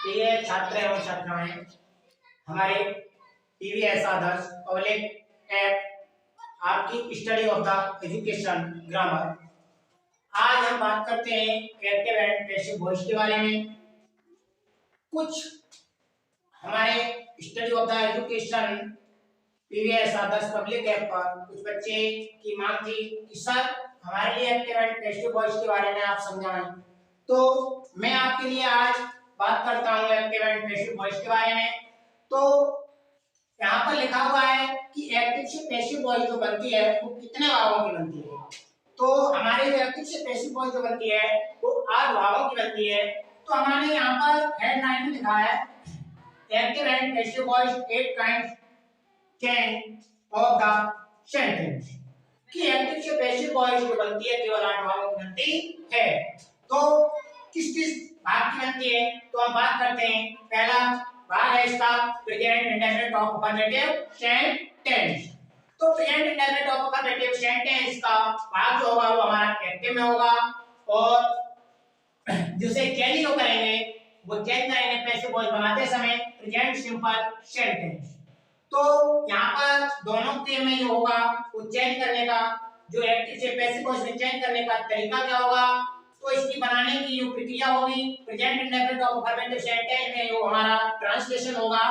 प्रिय छात्र एवं छात्राएं, हमारे टीवीएस आदर्श पब्लिक ऐप आपकी study of the education grammar. आज हम बात करते हैं एक्टिव एंड पैसिव वॉइस के बारे में। कुछ हमारे study of the education TVS Adarsh public app पर कुछ बच्चे की मांग थी कि सर हमारे लिए एक्टिव एंड पैसिव वॉइस के बारे में आप समझाएं। तो मैं आपके लिए आज बात करता हूँ एक्टिव एंड पैसिव वॉइस के बारे में। तो यहाँ पर लिखा हुआ है कि एक्टिव से पैसिव वॉइस जो बनती है वो कितने भागों की बनती है। तो हमारे जो एक्टिव से पैसिव वॉइस जो बनती है वो 8 भागों की बनती है। तो हमारे यहाँ पर हेडलाइन में लिखा है active and passive voice 8 kinds of the sentence, कि एक्टिव से पैसिव वॉइस जो बनती है केवल 8 भागों की बनती है। तो किस किस भाग की बनती है, तो हम बात करते हैं। पहला भाग है इसका present indefinite of affirmative sentence. तो present indefinite of affirmative sentence का भाग जो होगा वो हमारा एक्टिव में होगा, और जिसे चेंज जो करेंगे वो चेंज करेंगे पैसिव वॉइस बनाते समय प्रेजेंट सिंपल सेंटेंस। तो यहाँ पर दोनों के में जो होगा वो चेंज करने का, जो एक्टिव से पैसिव वॉइस में चेंज करने का तरीका क्या होगा, तो इसकी बनाने की जो प्रक्रिया होगी present indefinite of affirmative sentence में जो हमारा ट्रांसलेशन होगा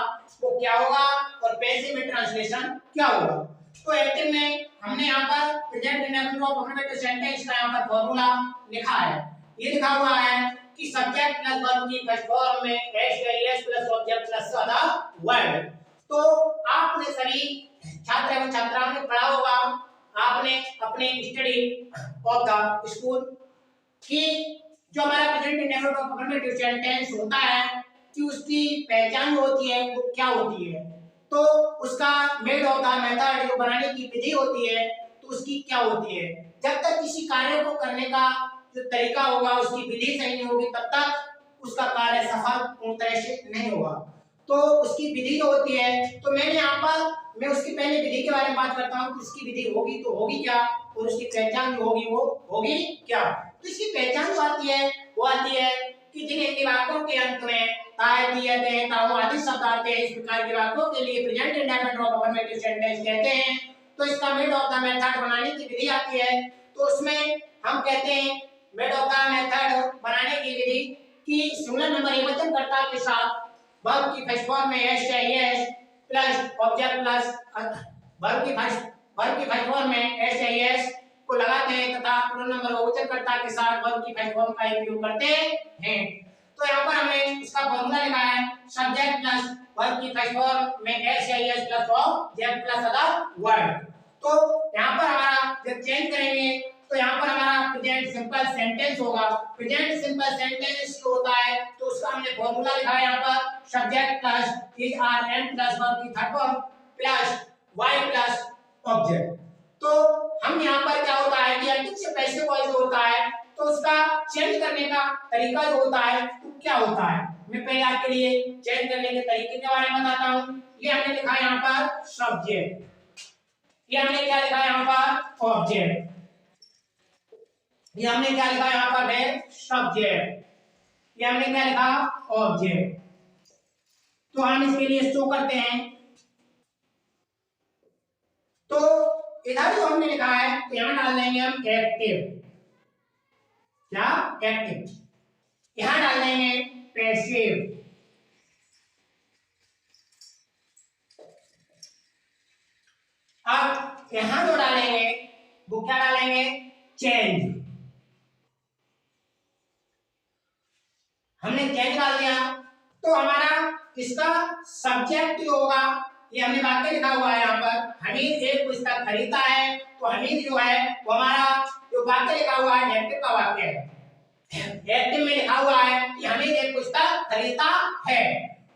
वो क्या होगा, और पैसिव में ट्रांसलेशन क्या होगा। तो एक्टिव में हमने यहाँ पर present indefinite of affirmative sentence का यहाँ पर फॉर्मूला लिखा है। ये लिखा हुआ है कि सब्जेक्ट प्लस वर्ब की फर्स्ट फॉर्म में S plus object plus other word. तो आपने सभी छात्र एवं छात्राओं ने पढ़ा होगा, आपने अपने स्टडी ऑफ द स्कूल कि जो हमारा present indefinite of affirmative sentence होता है कि उसकी पहचान जो होती है वो क्या होती है, तो उसका मेड ऑफ द मेथड जो बनाने की विधि होती है तो उसकी क्या होती है। जब तक किसी कार्य को करने का जो तरीका होगा उसकी विधि सही नहीं होगी तब तक उसका कार्य सफल पूर्ण तरह से नहीं होगा। तो उसकी विधि जो होती है, तो मैंने यहाँ पर मैं उसकी पहले विधि के बारे में बात करता हूँ कि उसकी विधि होगी तो होगी क्या, और उसकी पहचान जो होगी वो होगी क्या। तो इसकी पहचान जो आती है वो आती है कि जिन हिंदी वाक्यों के अंत में ताए दिए दे ताऊ आदि शब्द आते हैं, इस प्रकार के वाक्यों के लिए present indefinite of affirmative sentence कहते हैं। तो इसका मेड ऑफ द मेथड बनाने की विधि आती है, तो उसमें हम कहते हैं मेड ऑफ द मेथड बनाने की विधि कि सिंगुलर नंबर एकवचनकर्ता के साथ वर्ब की फर्स्ट फॉर्म में S plus object plus verb की फर्स्ट फॉर्म में एस को लगाते हैं तथा पूर्ण नंबर बहुवचनकर्ता के साथ वर्ब की फर्स्ट फॉर्म का उपयोग करते हैं। तो यहाँ पर हमने इसका फॉर्मूला लिखा है सब्जेक्ट प्लस वर्ब की फर्स्ट फॉर्म में S plus object plus other word. तो यहाँ पर हमारा जब चेंज करेंगे तो यहाँ पर हमारा प्रेजेंट सिंपल सेंटेंस होगा। प्रेजेंट सिंपल सेंटेंस जो होता है तो उसका हमने फॉर्मूला लिखा है यहाँ पर subject plus is are am plus verb की third form plus Y plus object. तो हम यहाँ पर क्या होता है कि एक्टिव से पैसिव वॉइस होता है तो उसका चेंज करने का तरीका जो होता है वो क्या होता है। मैं पहले आपके लिए चेंज करने के तरीके के बारे में बताता हूँ। ये हमने लिखा है यहाँ पर सब्जेक्ट, ये हमने क्या लिखा है यहाँ पर ऑब्जेक्ट, ये हमने क्या लिखा यहाँ पर है सब्जेक्ट, ये हमने क्या लिखा ऑब्जेक्ट। तो हम इसके लिए शो करते हैं। तो इधर जो हमने लिखा है तो यहां डाल देंगे हम एक्टिव, क्या एक्टिव, यहां डाल देंगे पैसिव, अब यहां जो डालेंगे वो क्या डालेंगे चेंज। हमने चेंज डाल दिया तो हमारा इसका सब्जेक्ट जो होगा, ये हमने वाक्य लिखा हुआ है यहाँ पर हमीद एक पुस्तक खरीदता है, तो हमीद जो है वो हमारा जो वाक्य लिखा हुआ है एक्टिव का वाक्य है। एक्टिव में लिखा हुआ है कि हमीद एक पुस्तक खरीदता है,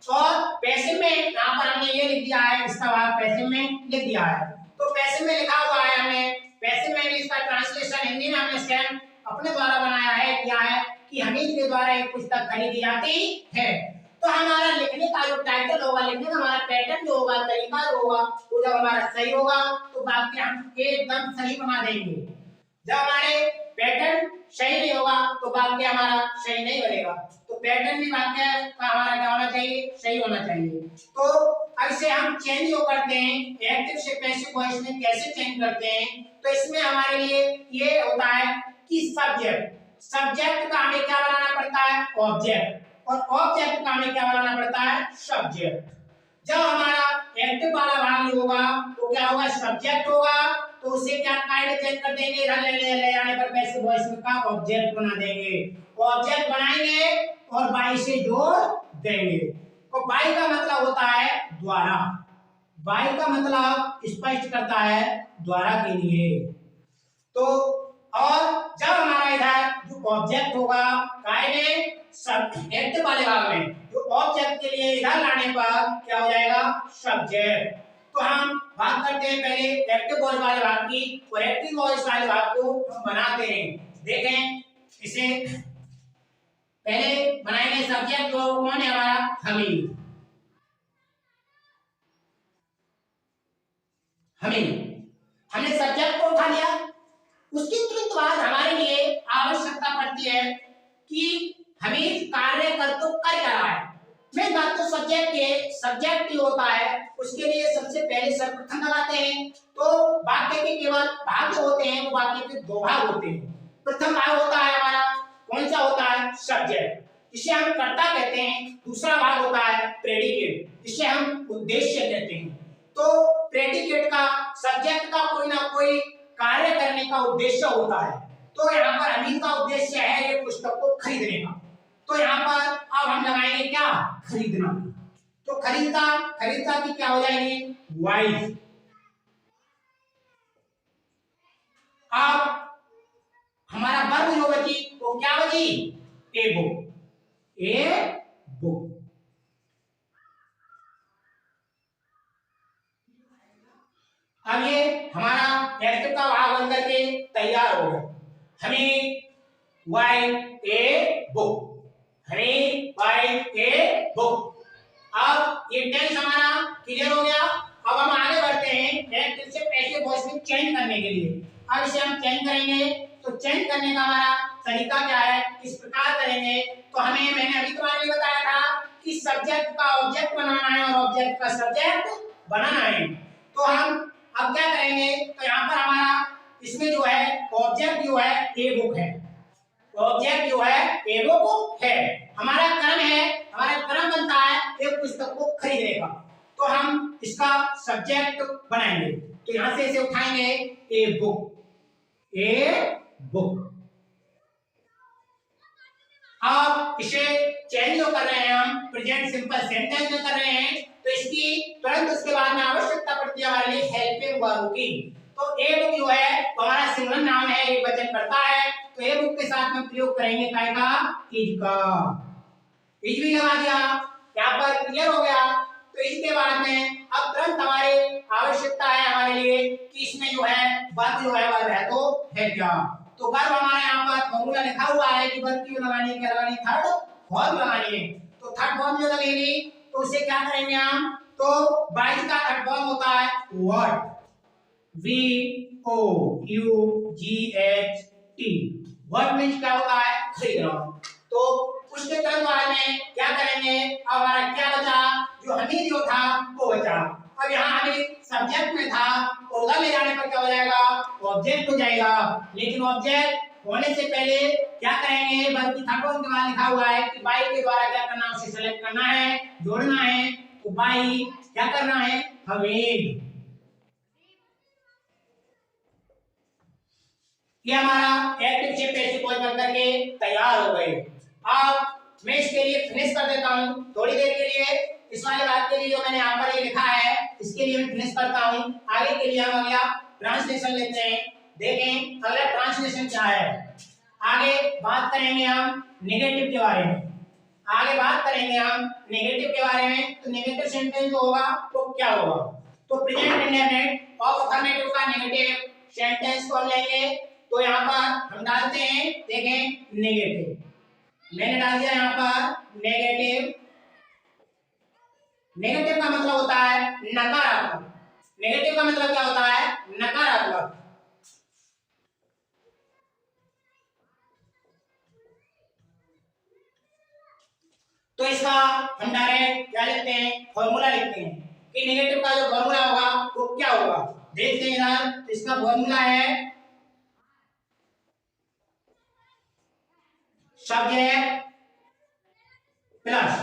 और पैसिव में यहाँ पर हमने ये लिख दिया है, इसका वाक्य पैसिव में लिख दिया है। तो पैसिव में लिखा हुआ है हमने, पैसिव में भी इसका ट्रांसलेशन हिंदी में हमने स्वयं अपने द्वारा बनाया है, किया है कि हमीद के द्वारा एक पुस्तक खरीदी जाती है। तो हमारा लिखने का जो टाइटल होगा, लिखने का हमारा पैटर्न जो होगा, तरीका जो होगा वो जब हमारा सही होगा तो वाक्य हम एकदम सही बना देंगे। जब हमारे पैटर्न सही नहीं होगा तो वाक्य हमारा सही नहीं बनेगा। तो पैटर्न भी वाक्य का हमारा क्या सही होना चाहिए। तो अब इसे हम चेंज जो करते हैं एक्टिव से पैसिव वॉइस में कैसे चेंज करते हैं, तो इसमें हमारे लिए ये होता है कि सब्जेक्ट का हमें क्या बनाना पड़ता है, ऑब्जेक्ट, और ऑब्जेक्ट का हमें क्या बनाना पड़ता है, सब्जेक्ट। जब हमारा एक्टिव वाला भाग होगा तो क्या होगा, सब्जेक्ट होगा, तो उसे क्या कायदे चेंज कर देंगे, इधर ले आने पर पैसिव वॉइस का ऑब्जेक्ट बना देंगे, ऑब्जेक्ट बनाएंगे और बाई से जोड़ देंगे। तो बाई का मतलब होता है द्वारा, बाई का मतलब स्पष्ट करता है द्वारा के लिए। तो और जब हमारा इधर जो ऑब्जेक्ट होगा कायदे सब्जेक्ट वाले भाग में, जो ऑब्जेक्ट के लिए इधर लाने पर क्या हो जाएगा, सब्जेक्ट। तो हम बात करते हैं पहले एक्टिव वॉइस वाले भाग की, और एक्टिव वॉइस वाले भाग को हम बनाते हैं। देखें इसे पहले बनाएंगे, सब्जेक्ट जो कौन है हमारा, हमीद, हमने सब्जेक्ट को उठा लिया। उसके तुरंत बाद हमारे लिए आवश्यकता पड़ती है कि हमीद कार्य कर तो कर क्या रहा है। मैं बात तो सब्जेक्ट जो होता है उसके लिए सबसे पहले सर्वप्रथम लगाते हैं। तो वाक्य के केवल भाग जो होते हैं वो वाक्य के दो भाग होते हैं। प्रथम भाग होता है हमारा कौन सा होता है, सब्जेक्ट, जिसे हम कर्ता कहते हैं। दूसरा भाग होता है प्रेडिकेट, जिसे हम उद्देश्य कहते हैं। तो प्रेडिकेट का, सब्जेक्ट का कोई ना कोई कार्य करने का उद्देश्य होता है। तो यहाँ पर हमीद का उद्देश्य है ये पुस्तक को खरीदने का। तो यहाँ पर अब हम लगाएंगे क्या, खरीदना। तो खरीदता की क्या हो जाएगी, वाइफ। अब हमारा वर्ब जो बची वो क्या बची, ए बुक। अब ये हमारा एक्टिव का भाग बन करके तैयार हो गया। हमें वाइट ए बुक, अब ये टेंस हमारा क्लियर हो गया। अब हम आगे बढ़ते हैं एक्टिव से पैसिव वॉइस में चेंज करने के लिए। अब इसे हम चेंज करेंगे। तो चेंज करने का हमारा तरीका क्या है, किस प्रकार करेंगे। तो मैंने अभी तुम्हारे लिए बताया था कि सब्जेक्ट का ऑब्जेक्ट बनाना है और ऑब्जेक्ट का सब्जेक्ट बनाना है। तो हम अब क्या करेंगे, तो यहाँ पर हमारा इसमें जो है ऑब्जेक्ट जो है ए बुक है, ऑब्जेक्ट जो है ए बुक है। हमारा क्रम बनता है एक पुस्तक को खरीदने का। तो हम इसका सब्जेक्ट बनाएंगे। तो यहां से इसे उठाएंगे, ए बुक। अब इसे चेंज जो कर रहे हैं हम प्रेजेंट सिंपल सेंटेंस में कर रहे हैं। तो इसकी तुरंत उसके बाद में आवश्यकता पड़ती है हमारे लिए हेल्पिंग वर्ब की। तो ए बुक जो है तो हमारा सिंगुलर नाउन है, एक वचन करता है। तो ए बुक के साथ में प्रयोग करेंगे काय का, इज का। इज भी लगा दिया, यहाँ पर क्लियर हो गया। तो इसके बाद में अब तुरंत हमारे आवश्यकता है हमारे लिए कि इसमें जो है वर्ब जो है वर्ब है तो है क्या। तो वर्ब हमारे यहाँ पर फॉर्मूला लिखा हुआ है कि वर्ब की लगानी है, क्या लगानी है, थर्ड फॉर्म लगानी है। तो थर्ड फॉर्म जो लगेगी तो उसे क्या करेंगे हम, तो 22 का थर्ड फॉर्म होता है व्हाट, VOUGHT। व्हाट मींस क्या होता है, खरीदना। तो उसके तुरंत बाद में क्या करेंगे, अब हमारा क्या बचा, जो हमीद जो था वो बचा। अब यहाँ हमीद सब्जेक्ट में था और उधर ले जाने पर क्या हो जाएगा, ऑब्जेक्ट हो जाएगा। लेकिन ऑब्जेक्ट होने से पहले क्या करेंगे, बल्कि थर्ड के बाद लिखा हुआ है कि बाई के द्वारा क्या करना, उसे सेलेक्ट करना है, जोड़ना है। तो बाई क्या करना है, हमीद। ये हमारा एक्टिव से पैसिव वॉइस बन करके तैयार हो गए। अब मैं इसके लिए फिनिश कर देता हूं थोड़ी देर के लिए। इस वाले बात के लिए जो मैंने यहाँ पर ये लिखा है इसके लिए मैं फिनिश करता हूं। आगे के लिए हम अगला ट्रांसलेशन लेते हैं। देखें अगला ट्रांसलेशन क्या है। आगे बात करेंगे हम नेगेटिव के बारे में। के बारे में। तो नेगेटिव सेंटेंस जो होगा तो क्या होगा, तो प्रेजेंट इंडेफिनिट ऑफ अफर्मेटिव का नेगेटिव सेंटेंस को हम लेंगे। तो यहाँ पर हम डालते हैं, देखें नेगेटिव, मैंने डाल दिया यहाँ पर नेगेटिव। नेगेटिव का मतलब होता है नकारात्मक। नेगेटिव का मतलब क्या होता है, नकारात्मक। तो इसका हम डायरेक्ट क्या लिखते हैं, फॉर्मूला लिखते हैं कि नेगेटिव का जो फॉर्मूला होगा वो क्या होगा। देखते हैं यार, तो इसका फॉर्मूला है subject plus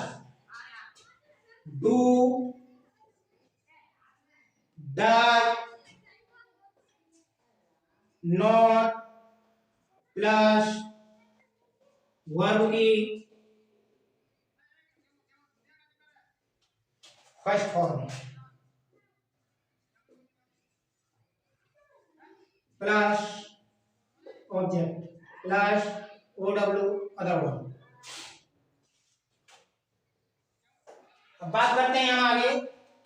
do does not plus verb की first form plus object plus OW other one. अब बात करते हैं हम आगे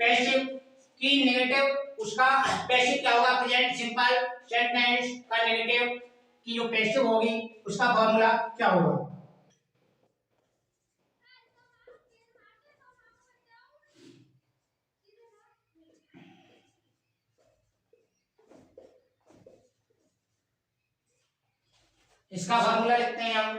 पैसिव की। नेगेटिव उसका पैसिव क्या होगा, प्रेजेंट सिंपल सेंटेंस का नेगेटिव की जो पैसिव होगी उसका फॉर्मूला क्या होगा। इसका फॉर्मूला लिखते हैं हम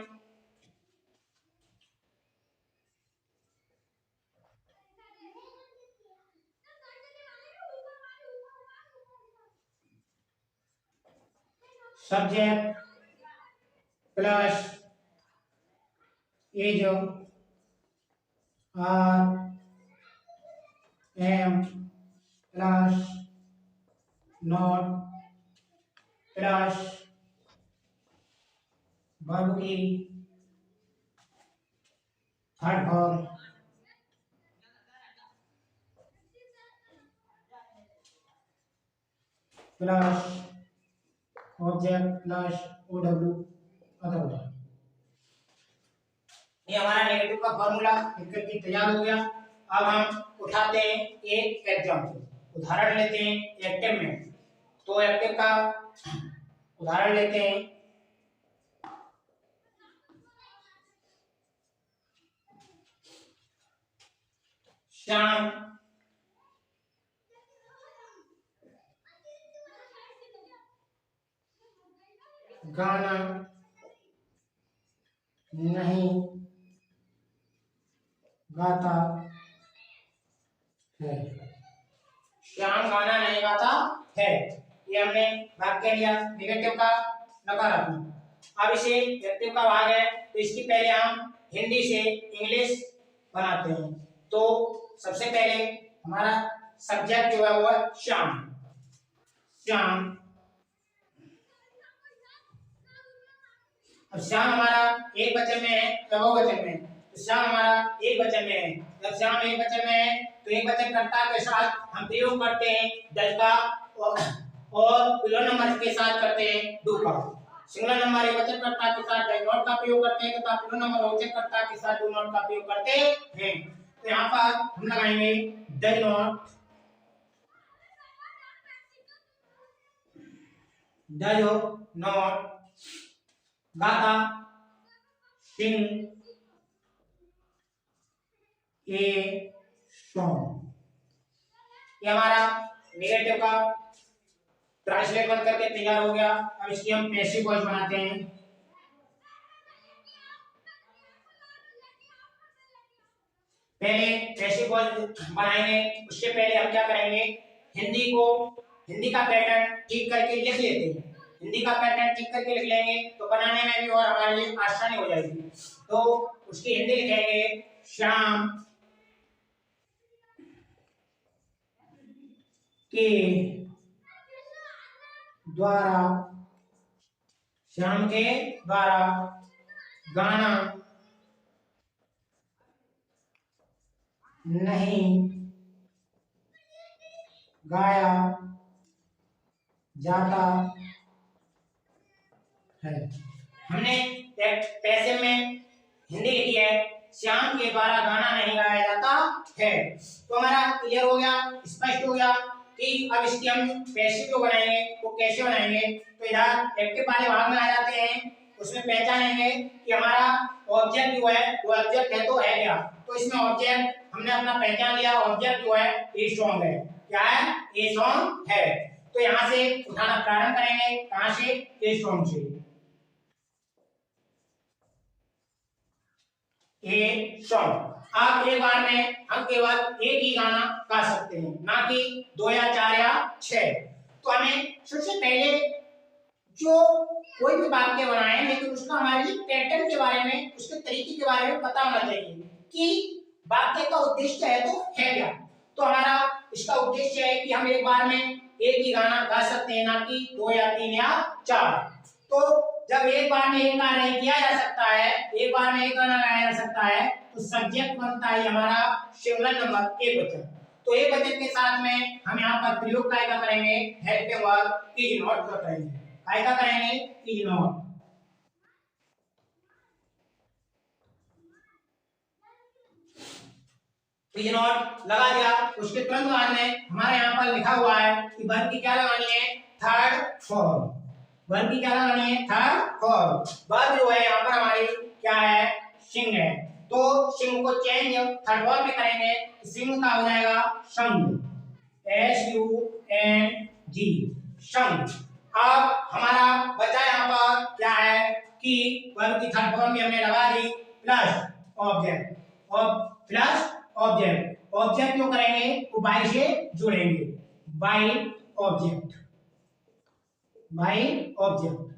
सब्जेक्ट प्लस ए जो are am plus not plus verb की third form plus object plus OW other one. ये हमारा नेगेटिव का फॉर्मूला लिखकर के तैयार हो गया। अब हम उठाते हैं एक एग्जांपल, उदाहरण लेते हैं एक्टिव में। तो एक्टिव का उदाहरण लेते हैं श्याम गाना नहीं गाता है। श्याम गाना नहीं गाता है, ये हमने भाग के लिया नेगेटिव का नकारात्मक। अब इसे एक्टिव का भाग है, तो इसकी पहले हम हिंदी से इंग्लिश बनाते हैं। तो सबसे पहले हमारा सब्जेक्ट जो है वो है श्याम। श्याम, अब श्याम हमारा एक वचन में है या बहुवचन में है, तो श्याम हमारा एक वचन में है। जब श्याम एक वचन में है तो एक वचन कर्ता के साथ हम प्रयोग करते हैं डज का, और प्लूरल नंबर के साथ करते हैं डू का। सिंगुलर नंबर एक वचन कर्ता के साथ डज नॉट का प्रयोग करते हैं तथा प्लूरल नंबर बहुवचन कर्ता के साथ डू नॉट का प्रयोग करते हैं। तो यहाँ पर हम लगाएंगे डज नॉट, डज नॉट गाता सिंग ए सॉन्ग। ये हमारा नेगेटिव का ट्रांसलेट बन करके तैयार हो गया। अब इसकी हम पैसिव वॉइस बनाते हैं। पहले पैसिव वॉइस बनाएंगे, उससे पहले हम क्या करेंगे, हिंदी का पैटर्न ठीक करके लिख लेते हैं। हिंदी का पैटर्न ठीक करके लिख लेंगे तो बनाने में भी और हमारे लिए आसानी हो जाएगी। तो उसकी हिंदी लिखेंगे श्याम के द्वारा, श्याम के द्वारा गाना नहीं गाया जाता है। हमने पैसे में हिंदी लिखी है, श्याम के द्वारा गाना नहीं गाया जाता है। तो हमारा क्लियर हो गया, स्पष्ट हो गया कि अब इसकी हम पैसिव जो बनाएंगे वो कैसे बनाएंगे। तो इधर एक्टिव वाले भाग में आ जाते हैं, उसमें पहचानेंगे कि हमारा ऑब्जेक्ट जो है वो ऑब्जेक्ट है तो है क्या। तो इसमें ऑब्जेक्ट हमने अपना पहचान लिया, ऑब्जेक्ट जो है ए सॉन्ग है। क्या है, ए सॉन्ग है। तो यहाँ से उठाना प्रारंभ करेंगे, कहाँ से, ए सॉन्ग से। ए सॉन्ग, आप एक बार में हम केवल एक ही गाना गा सकते हैं, ना कि 2 या 4 या 6। तो हमें सबसे पहले जो कोई भी वाक्य बनाए लेकिन उसका हमारे लिए पैटर्न के बारे में, उसके तरीके के बारे में पता होना चाहिए कि वाक्य का उद्देश्य है तो है क्या। तो हमारा इसका उद्देश्य है कि हम एक बार में एक ही गाना गा सकते हैं, ना कि 2 या 3 या 4। तो जब एक बार में एक गाना नहीं किया जा सकता है, एक बार में एक गाना गाया जा सकता है, तो सब्जेक्ट बनता है हमारा सिंगुलर नंबर एकवचन। तो एकवचन के साथ में हम यहाँ पर प्रयोग काय का करेंगे, हेल्पिंग वर्ब इज नॉट का करेंगे। काय का करेंगे, इज नॉट। इज नॉट लगा दिया, उसके तुरंत बाद में हमारे यहाँ पर लिखा हुआ है कि वर्ब की क्या लगानी है, थर्ड फॉर्म। वर्ब की क्या लगानी है, थर्ड फॉर्म। वर्ब जो है यहाँ पर हमारी क्या है, सिंग है। तो सिंग को चेंज थर्ड फॉर्म में करेंगे, सिंग का हो जाएगा संग, SUNG, संग। अब हमारा बचा यहाँ पर क्या है कि वर्ब की थर्ड फॉर्म में हमने लगा दी प्लस ऑब्जेक्ट, और प्लस ऑब्जेक्ट। ऑब्जेक्ट क्यों करेंगे, वो बाई से जोड़ेंगे, बाई ऑब्जेक्ट, बाई ऑब्जेक्ट।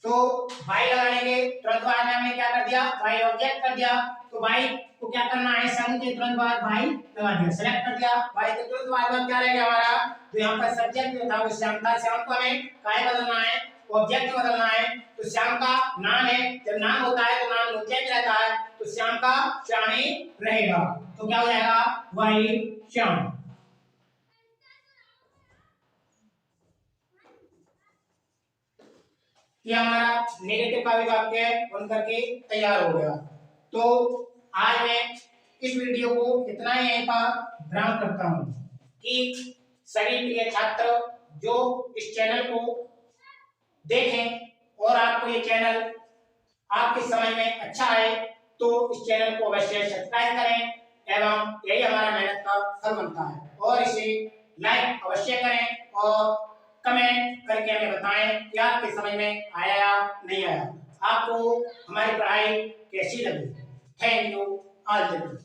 तो बाई लगाएंगे, तुरंत बाद में हमने क्या कर दिया, बाई ऑब्जेक्ट कर दिया। तो बाई को क्या करना है, संग के तुरंत बाद बाई लगा दिया, सेलेक्ट कर दिया। बाई के तुरंत बाद में क्या रहेगा हमारा, तो यहाँ पर सब्जेक्ट जो था वो श्याम था, श्याम को हमें काय बदलना है, ऑब्जेक्ट बदलना है। तो श्याम का नाम है, जब नाम होता है तो नाम चेंज रहता है, तो श्याम का श्याम ही रहेगा। तो क्या हो जाएगा, वही श्याम। ये हमारा नेगेटिव का भी वाक्य बन करके तैयार हो गया। तो आज मैं इस वीडियो को इतना ही यहीं पर विराम करता हूँ कि सभी प्रिय छात्र जो इस चैनल को देखें और आपको ये चैनल आपके समझ में अच्छा आए तो इस चैनल को अवश्य सब्सक्राइब करें एवं यही हमारा मेहनत का फल बनता है। और इसे लाइक अवश्य करें और कमेंट करके हमें बताएं कि आपके समझ में आया या नहीं आया, आपको हमारी पढ़ाई कैसी लगी। Thank you all.